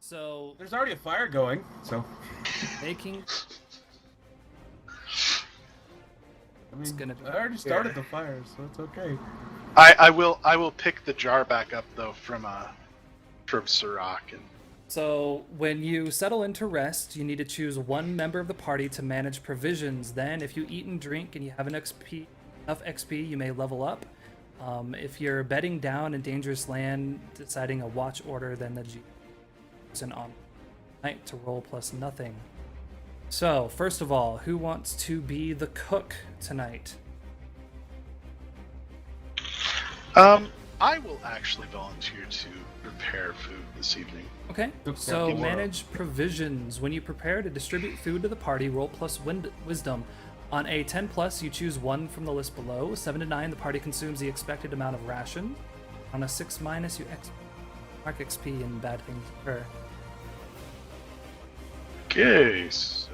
So There's already a fire going, so. making. I mean, gonna be I already started the fire, so it's okay. I will pick the jar back up though from Sirach and. So when you settle into rest, you need to choose one member of the party to manage provisions. Then, if you eat and drink and you have enough XP, you may level up. If you're bedding down in dangerous land, deciding a watch order, then the G is an on night to roll plus nothing. So, first of all, who wants to be the cook tonight? I will actually volunteer to prepare food this evening. Okay, so manage provisions. When you prepare to distribute food to the party, roll plus wisdom. On a 10 plus, you choose one from the list below. 7 to 9, the party consumes the expected amount of ration. On a 6 minus, you mark XP and bad things occur. Okay, so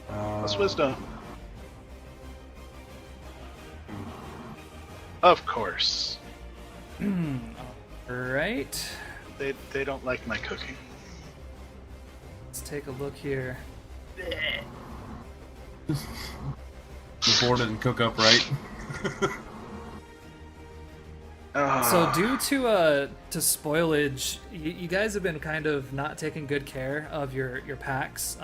plus wisdom. Of course. Alright. They don't like my cooking. Let's take a look here. The board didn't cook up right. So due to spoilage, you guys have been kind of not taking good care of your packs.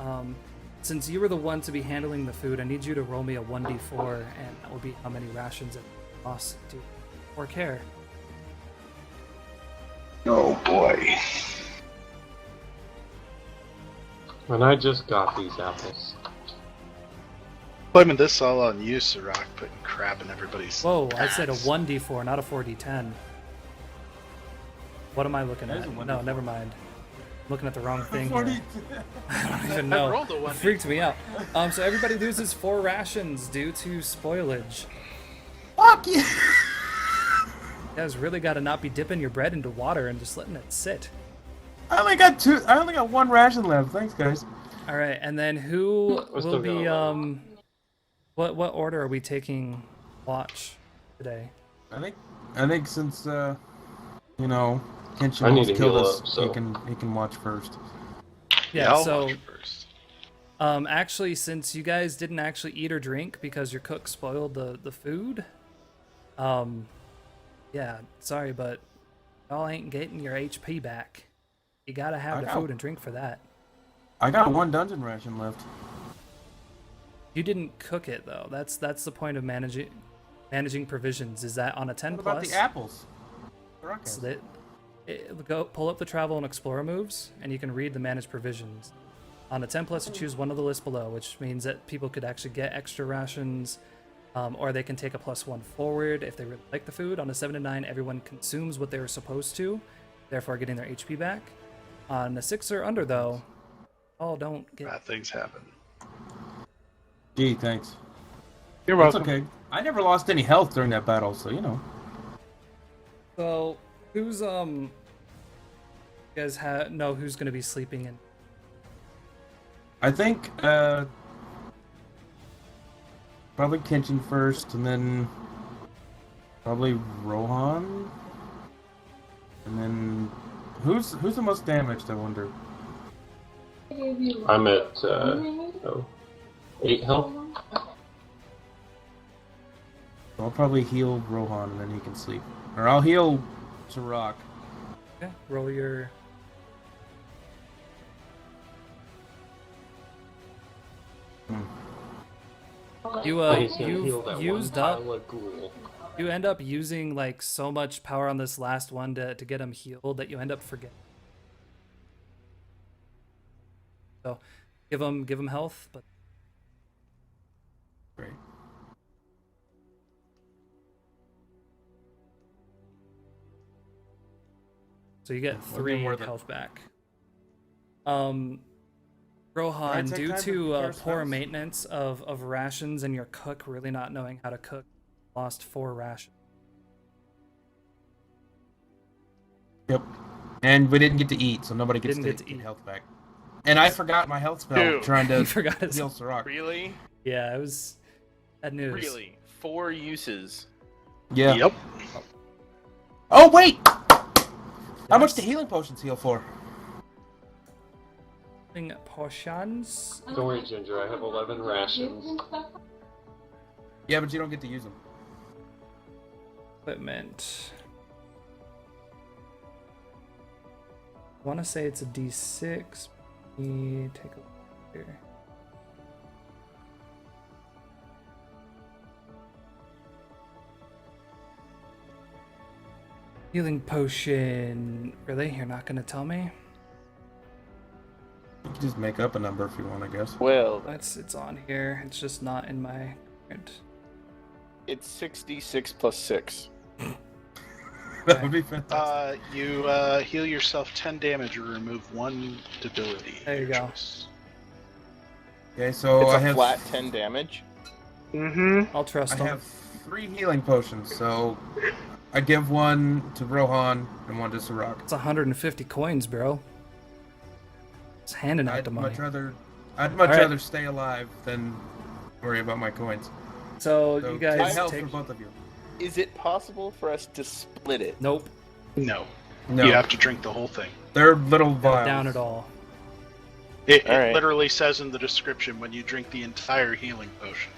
Since you were the one to be handling the food, I need you to roll me a 1d4, and that will be how many rations it costs to or care. Oh boy. And I just got these apples. Blaming this all on you, Sirach, putting crap in everybody's. Whoa, I packs. said a 1d4, not a 4d10. What am I looking That is at? a 1d4. No, never mind. I'm looking at the wrong thing here. 40. I don't even I know. rolled a It 1d4. freaked me out. So everybody loses 4 rations due to spoilage. Fuck you! You guys really got to not be dipping your bread into water and just letting it sit. I only got 1 ration left. Thanks, guys. All right, and then who We're will still be going. what order are we taking watch today? I think since you know, Kenshin I need almost to killed heal us, up, so- he can watch first. Yeah, I'll so watch first. actually, since you guys didn't actually eat or drink because your cook spoiled the food, yeah, sorry, but y'all ain't getting your HP back. You gotta have the food and drink for that. I got 1 dungeon ration left. You didn't cook it though. That's the point of managing provisions. Is that on a 10 What about plus? the apples? So that go pull up the travel and explorer moves, and you can read the manage provisions. On a 10 plus, you choose one of the lists below, which means that people could actually get extra rations, or they can take a +1 forward if they really like the food. On a 7 to 9, everyone consumes what they were supposed to, therefore getting their HP back. On a 6 or under, though, all don't get. Bad things happen. Gee, thanks. You're That's welcome. okay. I never lost any health during that battle, so you know. So who's you guys know who's gonna be sleeping in? I think probably Kenshin first, and then probably Rohan, and then who's the most damaged? I wonder. I'm at 8 health. I'll probably heal Rohan, and then he can sleep, or I'll heal Sirach. Okay, roll your. You He's gonna heal that used one up. pile of ghoul. You end up using like so much power on this last one to get him healed that you end up forgetting. So, give him health, but Great. so you get Well, 3 more than- health back. Alright, Rohan, take due time to to prepare poor spells. maintenance of rations and your cook really not knowing how to cook, lost 4 rations. Yep. And we didn't get to eat, so nobody gets Didn't to get to get eat. health back. And I forgot my health spell Dude. trying You to forgot his. heal Sirach. Really? Yeah, it was bad news. Really? 4 uses. Yeah. Yep. Oh wait! How much do Yes. healing potions heal for? Healing potions. Don't worry, Ginger. I have 11 rations. Yeah, but you don't get to use them. Equipment. I want to say it's a D6. Let me take a look here. Healing potion. Really? You're not going to tell me? You can just make up a number if you want, I guess. Well, It's on here. It's just not in my current. it's 6d6 plus 6. That would be fantastic. You heal yourself 10 damage or remove 1 debility. There you Your go. choice. Okay, so It's I a have flat 10 damage. Mm-hmm. I'll trust I them. have 3 healing potions, so I give 1 to Rohan and 1 to Sirach. It's 150 coins, bro. It's handing out I'd the money. much rather Alright. rather stay alive than worry about my coins. So So you 10 guys health take. for both of you. Is it possible for us to split it? Nope. No. No, You have to drink the whole thing. they're little Go vials. down at all. It Alright. literally says in the description when you drink the entire healing potion.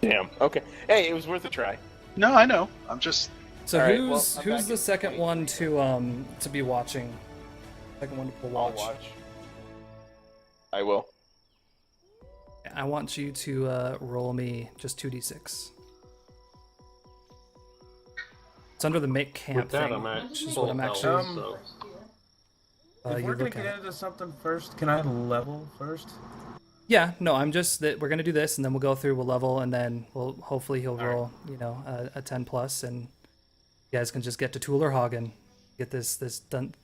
Damn. Okay. Hey, it was worth a try. No, I know. I'm just. So Alright, who's well, I'm who's back the in second 23 one to be watching? Second one to I'll watch. watch. I will. I want you to roll me just 2d6. It's under the make camp With that, thing, I'm at which is full what I'm health, actually. so... If You we're gonna look get at. into something first, can I level first? Yeah, no, I'm just that we're gonna do this, and then we'll go through, we'll level, and then we'll hopefully he'll right. roll, a 10 plus, and you guys can just get to Tularhagen, get this done,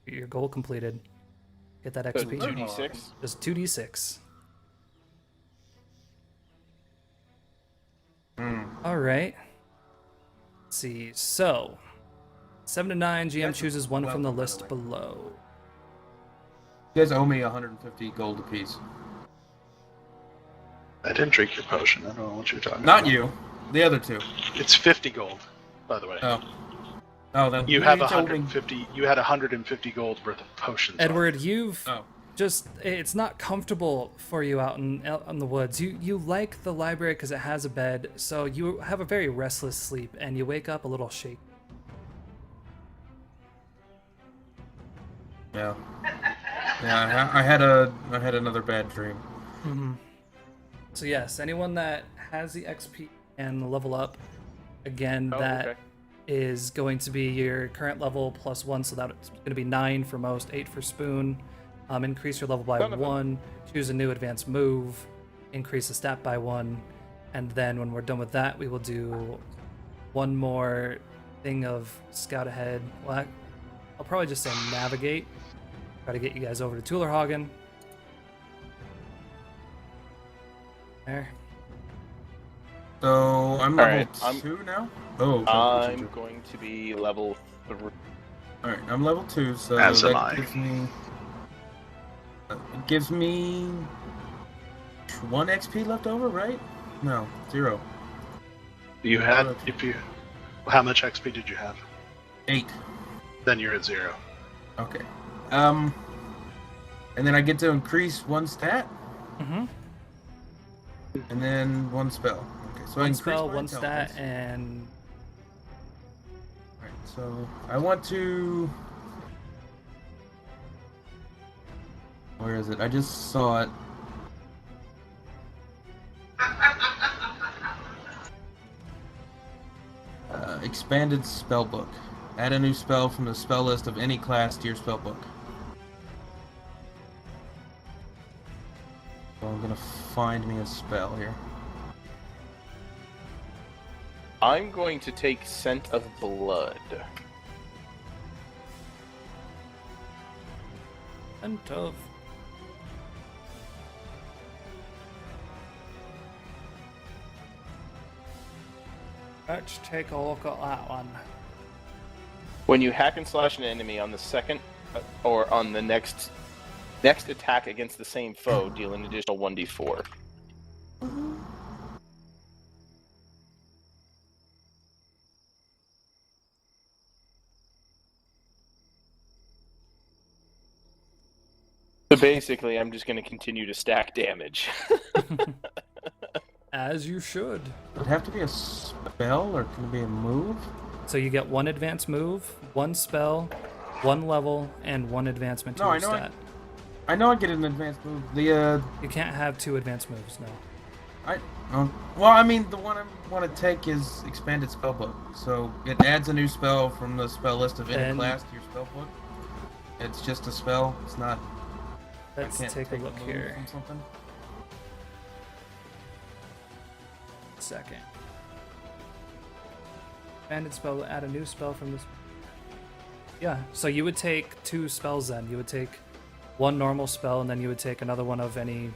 your goal completed, get that So XP. 2d6. Just 2d6. All right. Let's see. So, 7 to 9, GM That's chooses one from the welcome, by the list way. below. You guys owe me 150 gold apiece. I didn't drink your potion. I don't know what you're talking Not about. you, the other 2. It's 50 gold, by the way. Oh, then You have each owe me- 150. You had 150 gold worth of potions. on Edward, it. you've Oh, just it's not comfortable for you out in the woods. You like the library because it has a bed, so you have a very restless sleep, and you wake up a little shaky. yeah. Yeah, I had another bad dream. So yes, anyone that has the XP and level up, again, Oh, that is okay. going to be your current level plus 1, so that's going to be 9 for most, 8 for Spoon. Increase your level by Son of a- 1, choose a new advanced move, increase the stat by 1, and then when we're done with that, we will do one more thing of scout ahead. Well, I'll probably just say navigate. Try to get you guys over to Tularhagen. There. So I'm level Alright, I'm- 2 now. Oh, I'm going to be level 3. all right. I'm level 2, so As am that I. gives me. It gives me 1 XP left over, right? No, 0. You had Okay. if you. How much XP did you have? 8. Then you're at 0. Okay. And then I get to increase 1 stat, Mm-hmm. and then 1 spell. Okay, so I One increase spell, my 1 stat, intelligence. and Alright, so I want to. Where is it? I just saw it. Expanded spellbook. Add a new spell from the spell list of any class to your spellbook. So I'm gonna find me a spell here. I'm going to take Scent of Blood. of. Let's take a look at that one. When you hack and slash an enemy on the second or on the next attack against the same foe, deal an additional 1d4. So basically, I'm just going to continue to stack damage. As you should. Would it have to be a spell, or can it be a move? So you get one advanced move, one spell, one level, and one advancement to No, your I know stat. I know I get an advanced move. The You can't have two advanced moves, no. well, I mean, the one I want to take is expanded spellbook. So it adds a new spell from the spell list of any And- class to your spellbook. It's just a spell. It's not. Let's I can't take a look move here. from something. Second. Expanded spell, add a new spell from this. Yeah, so you would take two spells then. You would take one normal spell, and then you would take another one of any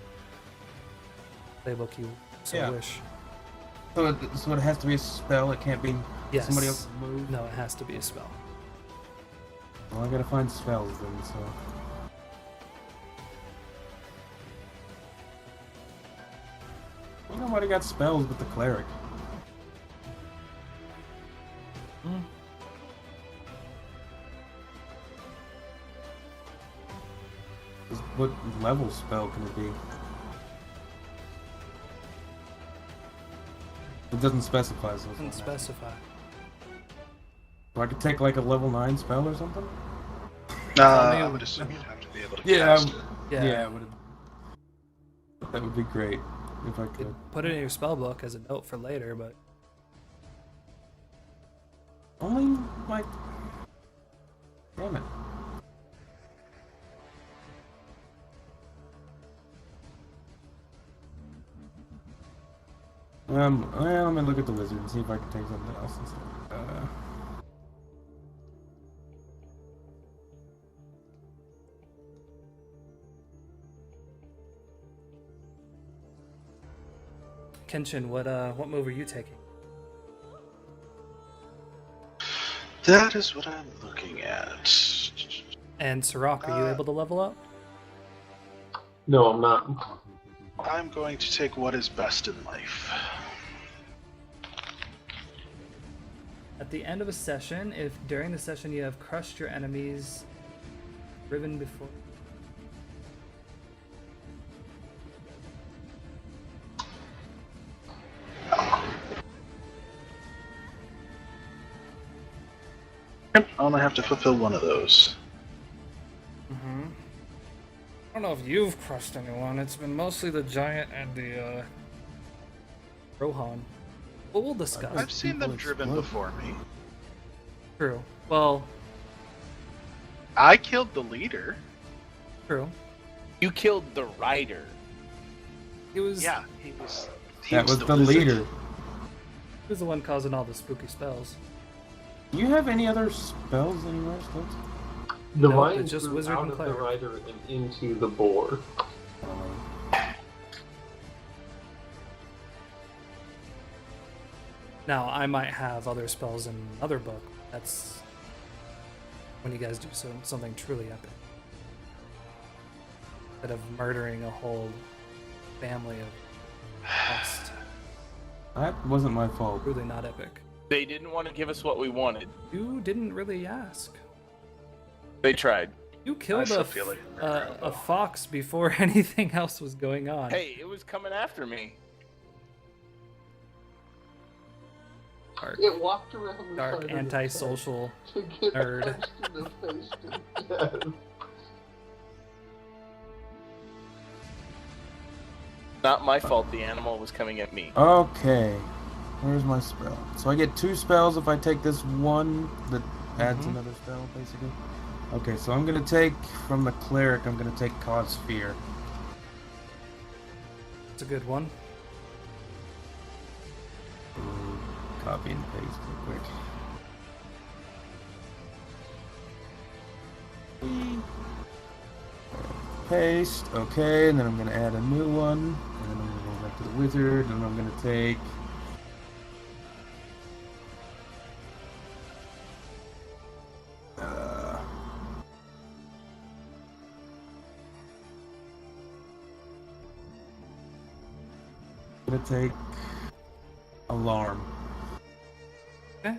playbook you so Yeah. wish. So it has to be a spell. It can't be Yes. somebody else's move. No, it has to be a spell. Well, I gotta find spells then. So. Nobody got spells but the cleric. What level spell can it be? It doesn't specify, so it's Doesn't not specify. So I could take like a level 9 spell or something? I would assume you'd have to be able to cast it. Yeah. That would be great if I You could. could put it in your spell book as a note for later, but Only like. Damn it. Well, let me look at the wizard and see if I can take something else instead. Kenshin, what move are you taking? That is what I'm looking at. And Sirach, are you able to level up? No, I'm not. I'm going to take what is best in life. At the end of a session, if during the session you have crushed your enemies, driven before. I only have to fulfill one of those. Mm-hmm. I don't know if you've crushed anyone. It's been mostly the giant and the Rohan. But we'll discuss. I've seen them people driven explode. before me. True. Well, I killed the leader. true. You killed the rider. He was Yeah, he was. He That was the wizard. leader. he was the one causing all the spooky spells. Do you have any other spells anywhere, Stokes? The Nope, vine it's just grew wizard out and of the cleric. rider and into the boar. Now, I might have other spells in another book. That's when you guys do something truly epic. Instead of murdering a whole family of lost. That wasn't my fault. Truly not epic. They didn't want to give us what we wanted. You didn't really ask. They tried. You killed still a, feel like f- you're a, a fox before anything else was going on. Hey, it was coming after me. Dark, It walked around the dark side of the antisocial tent to get nerd. punched in the face to death. Not my fault the animal was coming at me. Okay. Where's my spell? So I get 2 spells if I take this one that adds Mhm. another spell, basically. Okay, so I'm gonna take from the cleric. I'm gonna take Cause Fear. It's a good one. Copy and paste real quick. Paste. Okay, and then I'm gonna add a new one, and then I'm gonna go back to the wizard, and I'm gonna take. Gonna take Alarm. Okay.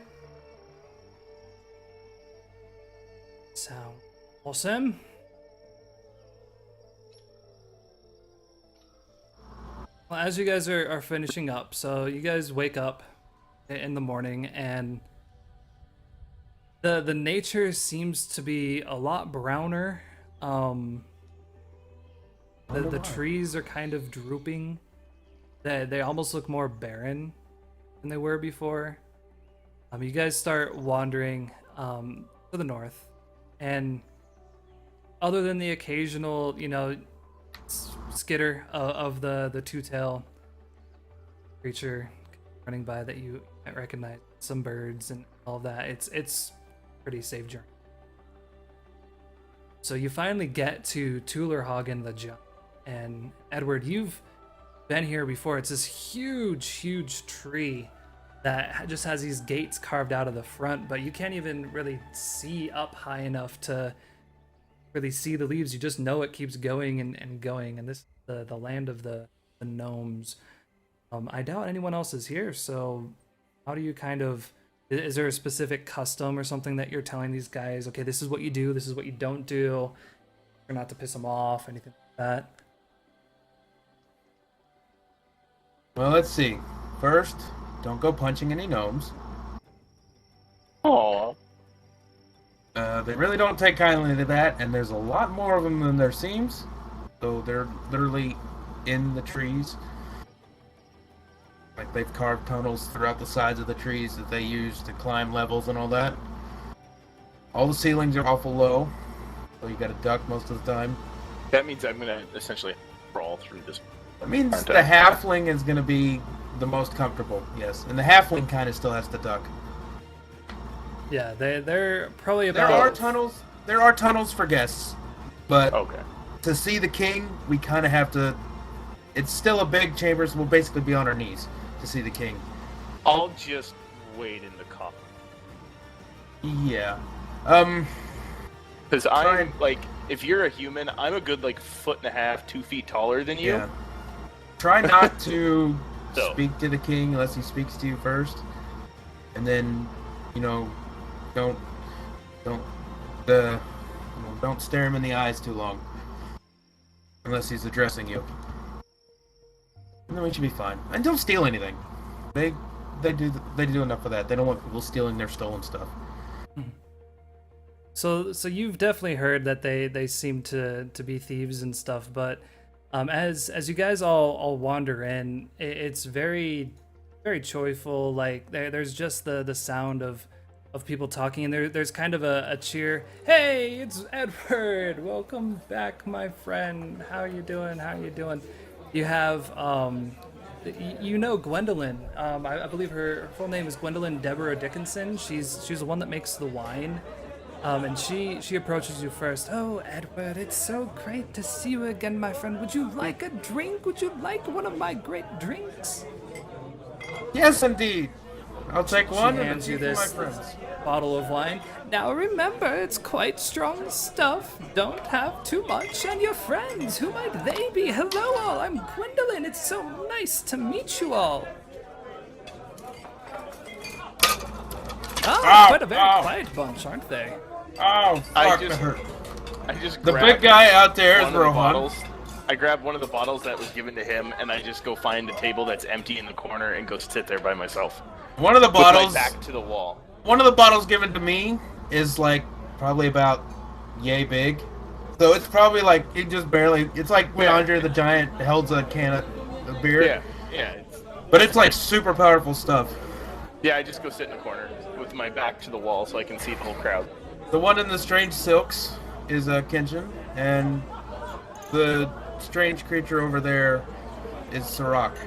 Sound awesome. Well, as you guys are finishing up, so you guys wake up in the morning, and the nature seems to be a lot browner. The trees are kind of drooping. They almost look more barren than they were before. You guys start wandering to the north, and other than the occasional, skitter of the two-tail creature running by that you might recognize, some birds and all of that, it's pretty safe journey. So you finally get to Tulerhagen the Jump, and Edward, you've been here before. It's this huge tree that just has these gates carved out of the front, but you can't even really see up high enough to really see the leaves. You just know it keeps going and going, and this is the land of the gnomes. I doubt anyone else is here, so how do you kind of, is there a specific custom or something that you're telling these guys, okay, this is what you do, this is what you don't do, or not to piss them off, anything like that? Well, let's see. First, don't go punching any gnomes. Aww. They really don't take kindly to that, and there's a lot more of them than there seems. So they're literally in the trees. Like, they've carved tunnels throughout the sides of the trees that they use to climb levels and all that. All the ceilings are awful low, so you gotta duck most of the time. That means I'm gonna essentially crawl through this. That means Aren't the I? halfling is gonna be the most comfortable, yes. And the halfling kind of still has to duck. Yeah, they're probably There about... are tunnels for guests, but Okay. to see the king, we kind of have to. It's still a big chamber, so we'll basically be on our knees to see the king. I'll just wait in the car. Yeah. Because Try I'm and- like, if you're a human, I'm a good 1.5 2 feet taller than you. Yeah. Try not to So. speak to the king unless he speaks to you first, and then, don't don't stare him in the eyes too long, unless he's addressing you. And then we should be fine. And don't steal anything. They do enough of that. They don't want people stealing their stolen stuff. So you've definitely heard that they seem to be thieves and stuff, but as you guys all wander in, it's very joyful. Like there's just the sound of people talking, and there's kind of a cheer. Hey, it's Edward. Welcome back, my friend. How you doing? You have Gwendolyn. I believe her full name is Gwendolyn Deborah Dickinson. She's the one that makes the wine. And she approaches you first. Oh, Edward, it's so great to see you again, my friend. Would you like a drink? Would you like one of my great drinks? Yes, indeed. I'll take one. She and hands a few you for my this friends. bottle of wine. Now remember, it's quite strong stuff. Don't have too much. And your friends, who might they be? Hello all, I'm Gwendolyn. It's so nice to meet you all. Oh, quite a very quiet bunch, aren't they? Oh, fuck, I that hurt. just The grabbed big guy out there is one of the Rohan. bottles. I grabbed one of the bottles that was given to him, and I just go find a table that's empty in the corner and go sit there by myself. One of the With my bottles. back to the wall. One of the bottles given to me is probably about yay big. So it's probably it just barely. It's like when Andre the Giant holds a can of beer. Yeah. But it's super powerful stuff. Yeah, I just go sit in the corner with my back to the wall so I can see the whole crowd. The one in the strange silks is Kenshin, and the strange creature over there is Sirach.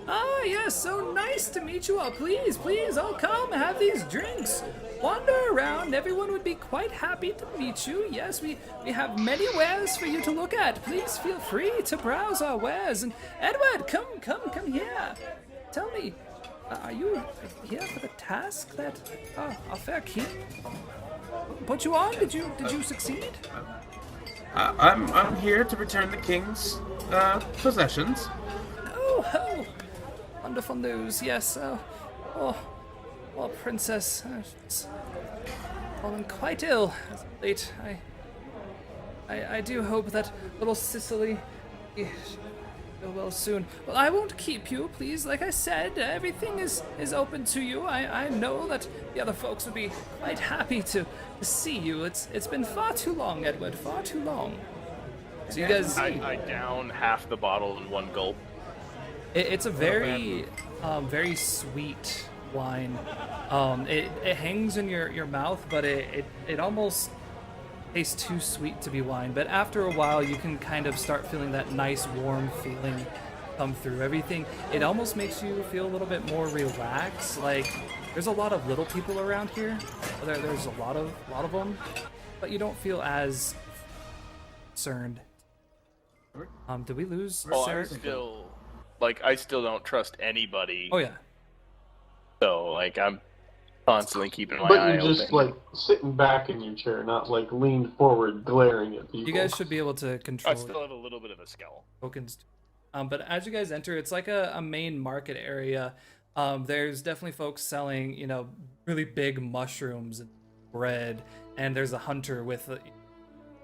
Ah, yes, so nice to meet you all. Please, all come, have these drinks. Wander around, everyone would be quite happy to meet you. Yes, we have many wares for you to look at. Please feel free to browse our wares. And Edward, come here. Tell me, are you here for the task that our fair king put you on? Did you succeed? I'm here to return the king's possessions. Oh, wonderful news. Yes. Oh, princess, she's fallen quite ill as of late. I do hope that little Cicely well soon. Well, I won't keep you, please. Like I said, everything is open to you. I know that the other folks would be quite happy to see you. It's been far too long, Edward. Far too long. So you guys, I down half the bottle in one gulp. it's a very very sweet wine. It hangs in your mouth, but it almost tastes too sweet to be wine. But after a while, you can kind of start feeling that nice warm feeling come through everything. It almost makes you feel a little bit more relaxed. Like there's a lot of little people around here. There's a lot of them, but you don't feel as concerned. Did we lose Well, Sarah? I still don't trust anybody. Oh yeah. So I'm constantly keeping my But eye you're just open. sitting back in your chair, not leaned forward glaring at people. You guys should be able to control I still have a little bit of a scowl. tokens. But as you guys enter, it's like a main market area. There's definitely folks selling, really big mushrooms and bread, and there's a hunter with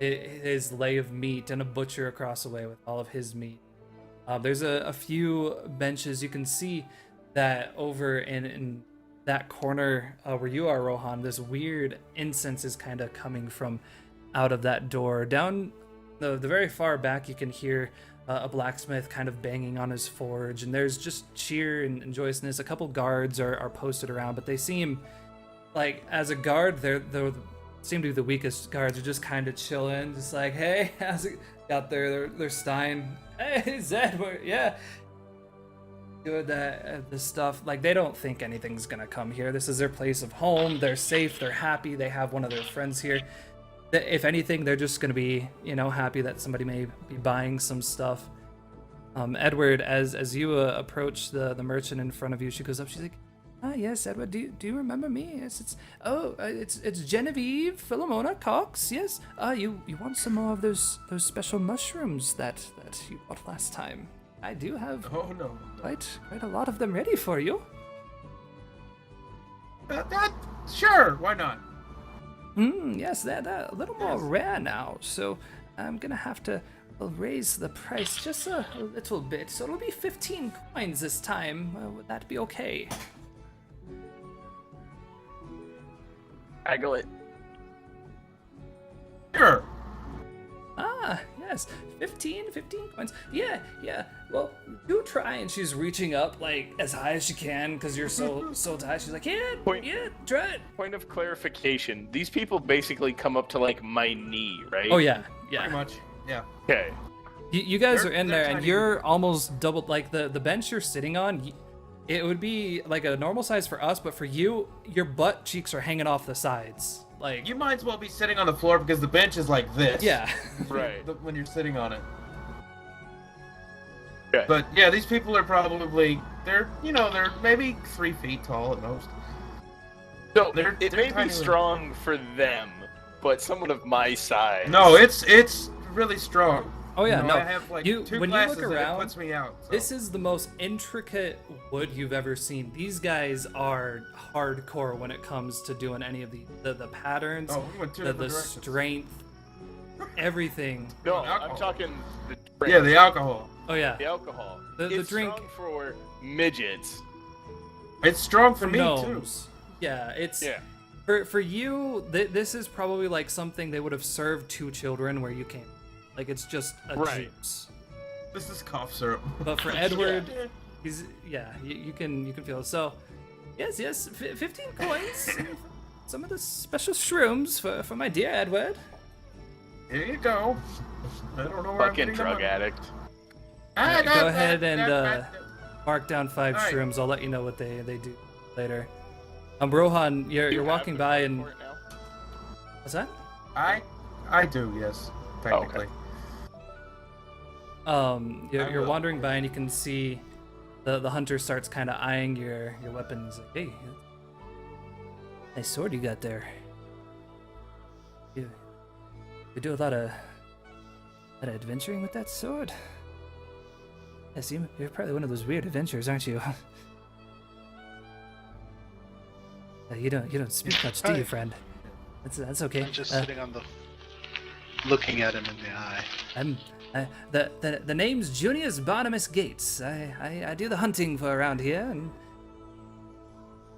his lay of meat and a butcher across the way with all of his meat. There's a few benches. You can see that over in that corner where you are, Rohan, this weird incense is kind of coming from out of that door. Down the very far back, you can hear a blacksmith kind of banging on his forge, and there's just cheer and joyousness. A couple guards are posted around, but they seem like, as a guard, they seem to be the weakest guards. Are just kind of chilling, just like, hey, how's it? Got their stein. Hey, Zed, yeah. Doing the stuff. Like, they don't think anything's gonna come here. This is their place of home. They're safe. They're happy. They have one of their friends here. If anything, they're just gonna be, happy that somebody may be buying some stuff. Edward, as you approach the merchant in front of you, she goes up. She's like, "Ah, yes, Edward. Do you remember me? Yes, it's Genevieve Philomena Cox. Yes. You want some more of those special mushrooms that you bought last time? I do have Oh no. quite a lot of them ready for you." Sure, why not? Yes, they're a little more rare now, so I'm gonna have to raise the price just a little bit. So it'll be 15 coins this time. Would that be okay? Haggle it. Sure. Ah, yes, 15 coins. Yeah. Well, do try. And she's reaching up as high as she can because you're so tight. She's like, yeah, try it. Point of clarification: these people basically come up to my knee, right? Oh yeah. Pretty much. Yeah. Okay. You guys They're- are in they're there, and tiny. you're almost double. The bench you're sitting on, it would be like a normal size for us, but for you, your butt cheeks are hanging off the sides. You might as well be sitting on the floor because the bench is like this. Yeah. Right. When you're sitting on it. Okay. But yeah, these people are probably they're maybe 3 feet tall at most. So They're it may tiny be little- strong for them, but someone of my size. No, it's really strong. Oh yeah, no. I have when 2 you look glasses and around, it puts me out. So. this is the most intricate wood you've ever seen. These guys are hardcore when it comes to doing any of the patterns, Oh, we went 2 the different directions. strength, everything. No, Alcohol. I'm talking the drink. Yeah, the alcohol. Oh yeah, The alcohol. The it's drink- strong for midgets. It's strong for me too. gnomes. Yeah, it's Yeah. for you. This is probably something they would have served 2 children where you came. It's just a Right. juice. This is cough syrup. But for Edward, you can feel it. So, yes, 15 coins. Some of the special shrooms for my dear Edward. Here you go. I don't know where I'm Fucking getting drug them. addict. Go ahead and mark down 5 All right. shrooms. I'll let you know what they do later. Rohan, you're You have walking the by code and for it now? what's that? I do, yes, technically. You're wandering by and you can see the hunter starts kind of eyeing your weapon. He's like, hey, nice sword you got there. You do a lot of adventuring with that sword. Yes, you're probably one of those weird adventurers, aren't you? You don't speak much, do you, friend? That's okay. I'm just sitting on the, looking at him in the eye. The name's Junius Barnabas Gates. I do the hunting for around here, and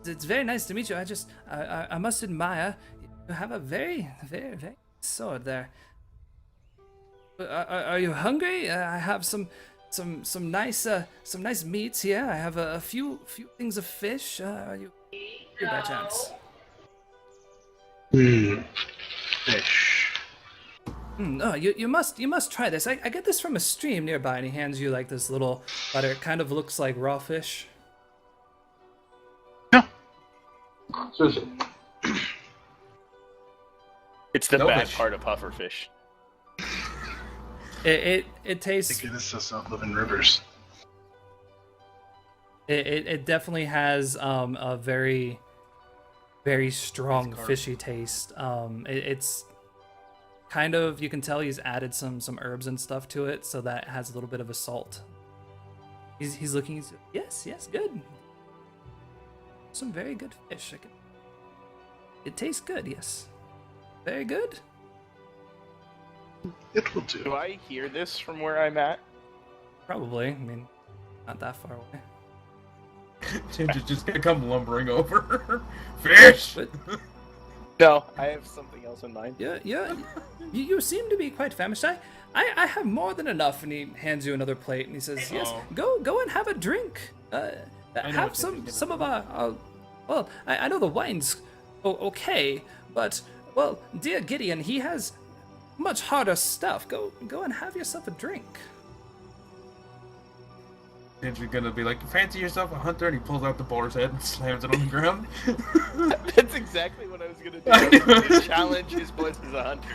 it's very nice to meet you. I must admire you have a very sword there. Are you hungry? I have some nice meats here. I have a few things of fish. Are you by chance? Fish. Oh, you must try this. I get this from a stream nearby, and he hands you like this little butter. It kind of looks like raw fish. No. Sushi. It's the No bad fish. part of pufferfish. It tastes. Thank goodness does not live in rivers. It definitely has a very strong fishy taste. It's kind of, you can tell he's added some herbs and stuff to it, so that has a little bit of a salt. He's looking. Yes, good. Some very good fish. It tastes good. Yes, very good. It will do. Do I hear this from where I'm at? Probably. I mean, not that far away. Ginger's just gonna come lumbering over. Fish! But No, I have something else in mind. you seem to be quite famished. I have more than enough, and he hands you another plate, and he says, "Yes, go and have a drink. Have some of our well, I know the wine's okay, but well, dear Gideon, he has much harder stuff. Go and have yourself a drink." Ginger's gonna be like, fancy yourself a hunter, and he pulls out the boar's head and slams it on the ground. That's exactly what I was gonna do. I was gonna challenge his voice as a hunter,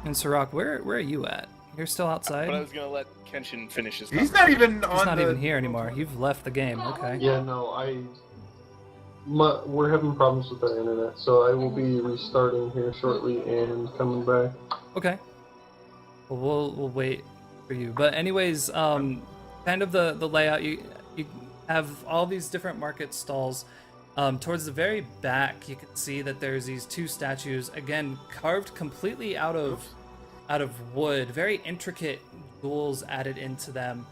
And Sirach, where are you at? You're still outside? but I was gonna let Kenshin finish his. He's not even on He's not the... even here anymore. You've left the game. Okay. Yeah, no, we're having problems with our internet, so I will be restarting here shortly and coming back. Okay. Well, we'll wait for you. But anyways, kind of the layout, you have all these different market stalls. Towards the very back, you can see that there's these two statues, again carved completely out of wood, very intricate jewels added into them.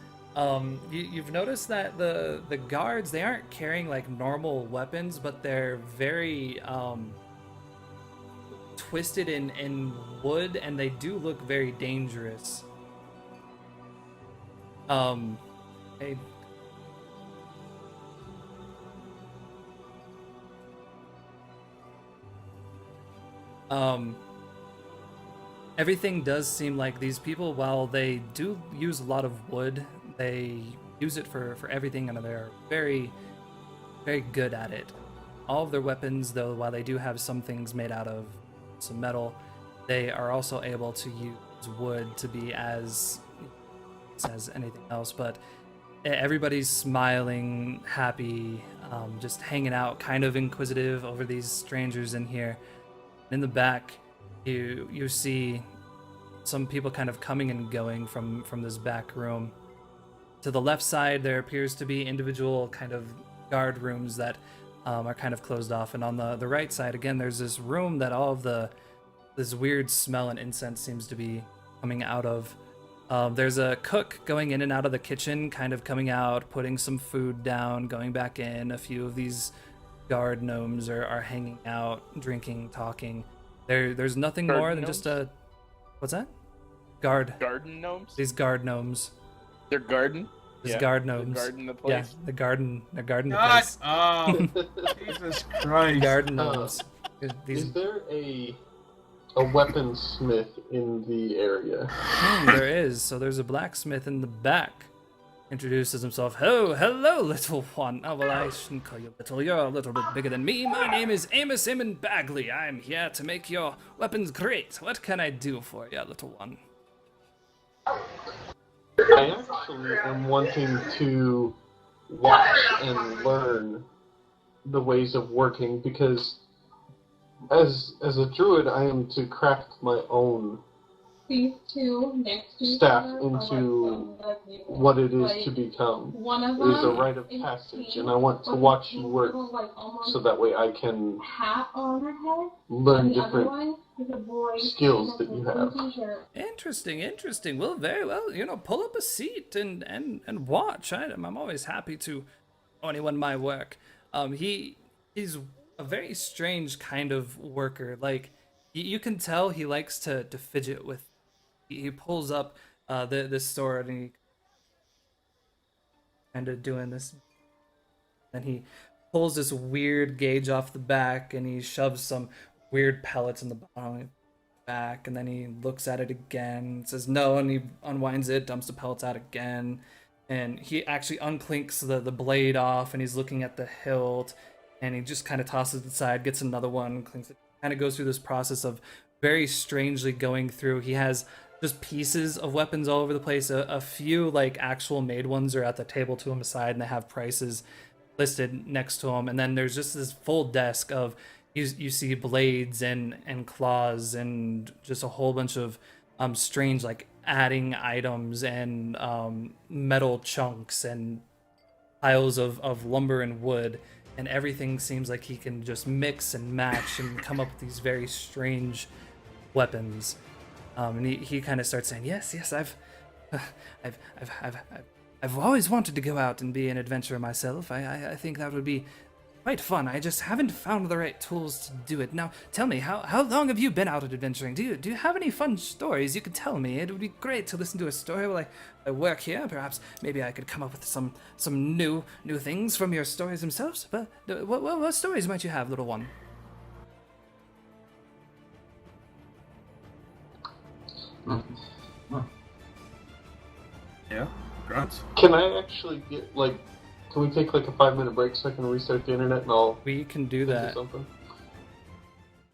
You've noticed that the guards, they aren't carrying like normal weapons, but they're very twisted in wood, and they do look very dangerous. Hey. Everything does seem like these people, while they do use a lot of wood, they use it for everything, and they're very good at it. All of their weapons, though, while they do have some things made out of some metal, they are also able to use wood to be as anything else. But everybody's smiling, happy, just hanging out, kind of inquisitive over these strangers in here. In the back, you see some people kind of coming and going from this back room. To the left side, there appears to be individual kind of guard rooms that are kind of closed off, and on the right side, again, there's this room that all of this weird smell and incense seems to be coming out of. There's a cook going in and out of the kitchen, kind of coming out, putting some food down, going back in. A few of these guard gnomes are hanging out, drinking, talking. There's nothing Guard more than gnomes? just a... What's that? Guard. Garden gnomes? These guard gnomes. They're garden? These Yeah, guard they gnomes. garden the Yeah, place? they're guarding the God! place. Oh, Jesus Christ. Guard gnomes. These... Is there a weaponsmith in the area? There is. So there's a blacksmith in the back. Introduces himself. Oh, hello, little one. Oh, well, I shouldn't call you little. You're a little bit bigger than me. My name is Amos Eamon Bagley. I'm here to make your weapons great. What can I do for you, little one? I actually am wanting to watch and learn the ways of working, because as a druid, I am to craft my own These two next to each staff other are into like little what it is like, to become. one of It is a them rite of is passage, pink, and I want to with watch a you work little, like, almost so that way I can hat on her head. learn And the other different one He's a boy. skills that you have. Interesting. Well, very well. Pull up a seat and watch. I'm always happy to show anyone my work. He's a very strange kind of worker. Like you can tell he likes to fidget with. He pulls up this sword and he kind of doing this. And he pulls this weird gauge off the back and he shoves some weird pellets in the bottom back, and then he looks at it again, says no, and he unwinds it, dumps the pellets out again, and he actually unclinks the blade off, and he's looking at the hilt, and he just kind of tosses it aside, gets another one, clinks it, kind of goes through this process of very strangely going through. He has just pieces of weapons all over the place. A few like actual made ones are at the table to him aside, and they have prices listed next to him, and then there's just this full desk of you see blades and claws and just a whole bunch of strange like adding items and metal chunks and piles of lumber and wood, and everything seems like he can just mix and match and come up with these very strange weapons. And he kind of starts saying, yes, I've always wanted to go out and be an adventurer myself. I think that would be quite fun. I just haven't found the right tools to do it. Now, tell me, how long have you been out adventuring? Do you have any fun stories you could tell me? It would be great to listen to a story while I work here. Perhaps maybe I could come up with some new things from your stories themselves. But what stories might you have, little one? Yeah, grunts. Can I actually get, like, can we take like a 5-minute break so I can restart the internet and I'll We can do think of that. something?